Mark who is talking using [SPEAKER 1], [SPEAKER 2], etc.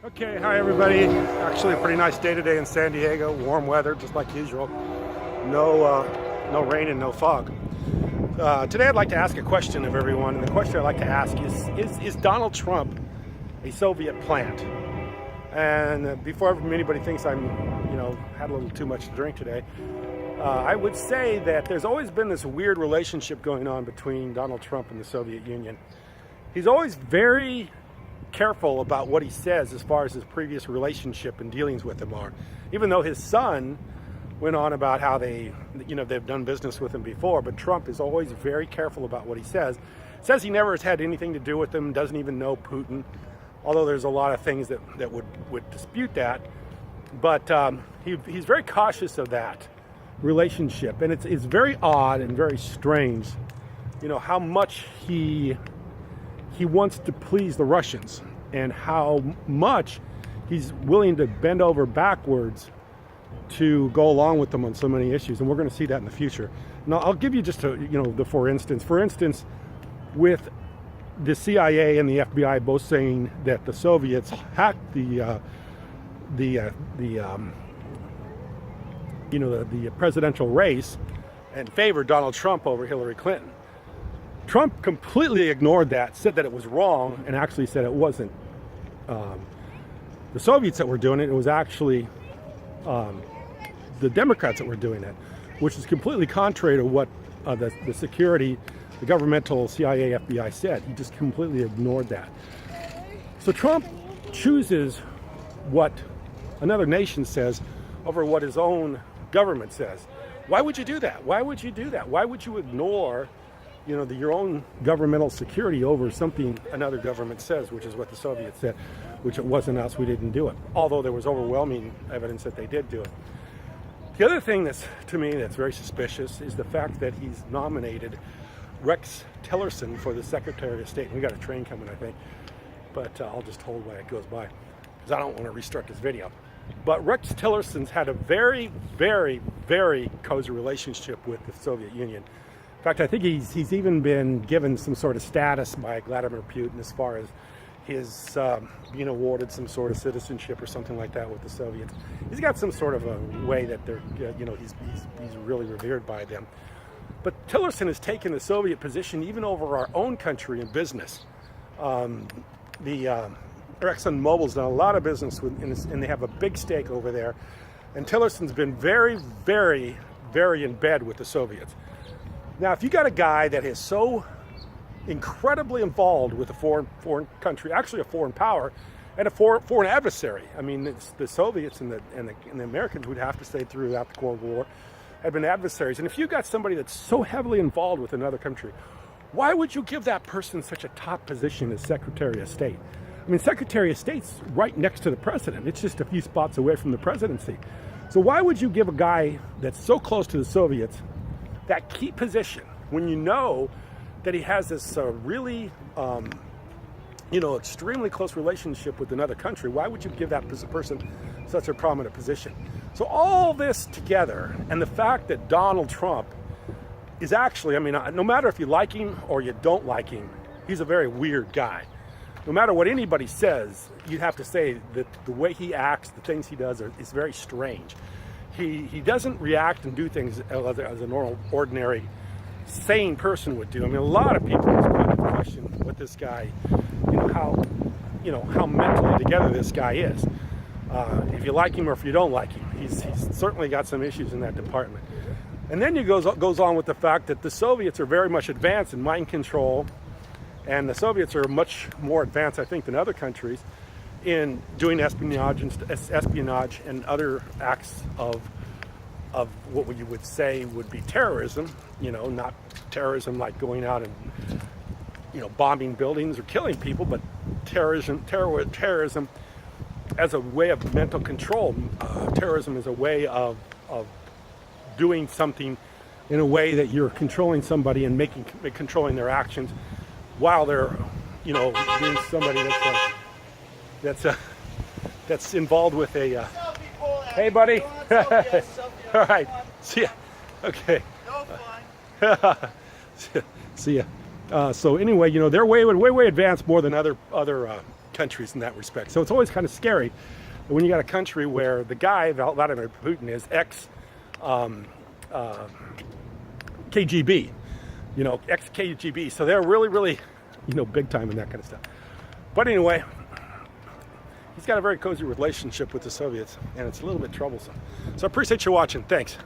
[SPEAKER 1] Okay, hi everybody. Actually a pretty nice day today in San Diego. Warm weather, just like usual. No rain and no fog. Today I'd like to ask a question of everyone, and the question I'd like to ask is Donald Trump a Soviet plant? And before anybody thinks I'm, had a little too much to drink today, I would say that there's always been this weird relationship going on between Donald Trump and the Soviet Union. He's always very careful about what he says as far as his previous relationship and dealings with him are. Even though his son went on about how they've done business with him before, but Trump is always very careful about what he says. Says he never has had anything to do with him, doesn't even know Putin, although there's a lot of things that would dispute that. But he's very cautious of that relationship, and it's very odd and very strange, how much he wants to please the Russians and how much he's willing to bend over backwards to go along with them on so many issues, and we're going to see that in the future. Now, I'll give you just for instance, with the CIA and the FBI both saying that the Soviets hacked the presidential race and favored Donald Trump over Hillary Clinton. Trump completely ignored that, said that it was wrong, and actually said it wasn't the Soviets that were doing it. It was actually the Democrats that were doing it, which is completely contrary to what the security, the governmental CIA, FBI said. He just completely ignored that. So Trump chooses what another nation says over what his own government says. Why would you do that? Why would you do that? Why would you ignore your own governmental security over something another government says, which is what the Soviets said, which it wasn't us, we didn't do it, although there was overwhelming evidence that they did do it. The other thing that's very suspicious is the fact that he's nominated Rex Tillerson for the Secretary of State. We got a train coming, I think, but I'll just hold while it goes by because I don't want to restrict this video. But Rex Tillerson's had a very, very, very cozy relationship with the Soviet Union. In fact, I think he's even been given some sort of status by Vladimir Putin as far as his being awarded some sort of citizenship or something like that with the Soviets. He's got some sort of a way that they're, he's really revered by them. But Tillerson has taken the Soviet position even over our own country in business. ExxonMobil's done a lot of business and they have a big stake over there. And Tillerson's been very, very, very in bed with the Soviets. Now, if you got a guy that is so incredibly involved with a foreign country, actually a foreign power, and a foreign adversary, I mean, it's the Soviets and the Americans would have to say throughout the Cold War have been adversaries. And if you got somebody that's so heavily involved with another country, why would you give that person such a top position as Secretary of State? I mean, Secretary of State's right next to the president. It's just a few spots away from the presidency. So why would you give a guy that's so close to the Soviets that key position when you know that he has this really, extremely close relationship with another country? Why would you give that person such a prominent position? So all this together, and the fact that Donald Trump is actually, no matter if you like him or you don't like him, he's a very weird guy. No matter what anybody says, you'd have to say that the way he acts, the things he does is very strange. He doesn't react and do things as a normal, ordinary, sane person would do. I mean, a lot of people question what this guy, how mentally together this guy is. If you like him or if you don't like him, he's certainly got some issues in that department. And then he goes on with the fact that the Soviets are very much advanced in mind control, and the Soviets are much more advanced, I think, than other countries in doing espionage and other acts of what you would say would be terrorism. Not terrorism like going out and bombing buildings or killing people, but terrorism as a way of mental control. Terrorism is a way of doing something in a way that you're controlling somebody and controlling their actions while they're being somebody that's involved with a hey buddy. All right, see ya. Okay. No fun. See ya. So anyway, they're way advanced more than other countries in that respect. So it's always kind of scary when you got a country where the guy, Vladimir Putin, is KGB, ex-KGB. So they're really, really, big time in that kind of stuff. But anyway, he's got a very cozy relationship with the Soviets, and it's a little bit troublesome. So I appreciate you watching. Thanks.